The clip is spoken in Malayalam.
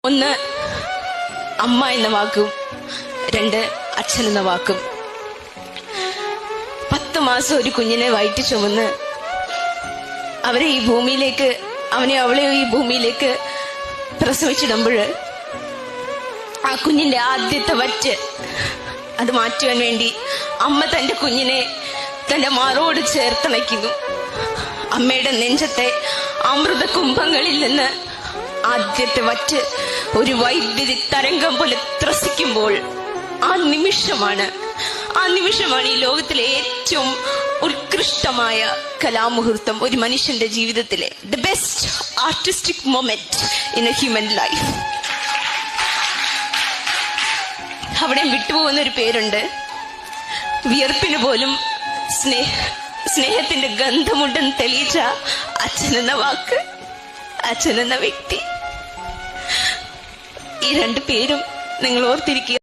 ഒന്ന് അമ്മ എന്ന വാക്കും, രണ്ട് അച്ഛൻ എന്ന വാക്കും. 10 മാസം ഒരു കുഞ്ഞിനെ വയറ്റി ചുമന്ന് അവളെ ഈ ഭൂമിയിലേക്ക് പ്രസവിച്ചിടുമ്പോൾ ആ കുഞ്ഞിന്റെ ആദ്യത്തെ വറ്റ് അത് മാറ്റുവാൻ വേണ്ടി അമ്മ തന്റെ കുഞ്ഞിനെ തന്റെ മാറോട് ചേർത്തണയ്ക്കുന്നു. അമ്മയുടെ നെഞ്ചത്തെ അമൃത കുംഭങ്ങളിൽ നിന്ന് ആദ്യത്തെ വറ്റ് ഒരു വൈദ്യുതി തരംഗം പോലെ ത്രസിക്കുമ്പോൾ ആ നിമിഷമാണ് ഈ ലോകത്തിലെ ഏറ്റവും ഉത്കൃഷ്ടമായ കലാമുഹൂർത്തം ഒരു മനുഷ്യന്റെ ജീവിതത്തിലെ the best artistic moment in A human life. അവിടെ വിട്ടുപോകുന്ന ഒരു പേരുണ്ട്, വിയർപ്പിന് പോലും സ്നേഹത്തിന്റെ ഗന്ധമുണ്ടെന്ന് തെളിയിച്ച അച്ഛനെന്ന വാക്ക്, അച്ഛനെന്ന വ്യക്തി. ഈ 2 പേരും നിങ്ങൾ ഓർത്തിരിക്കുക.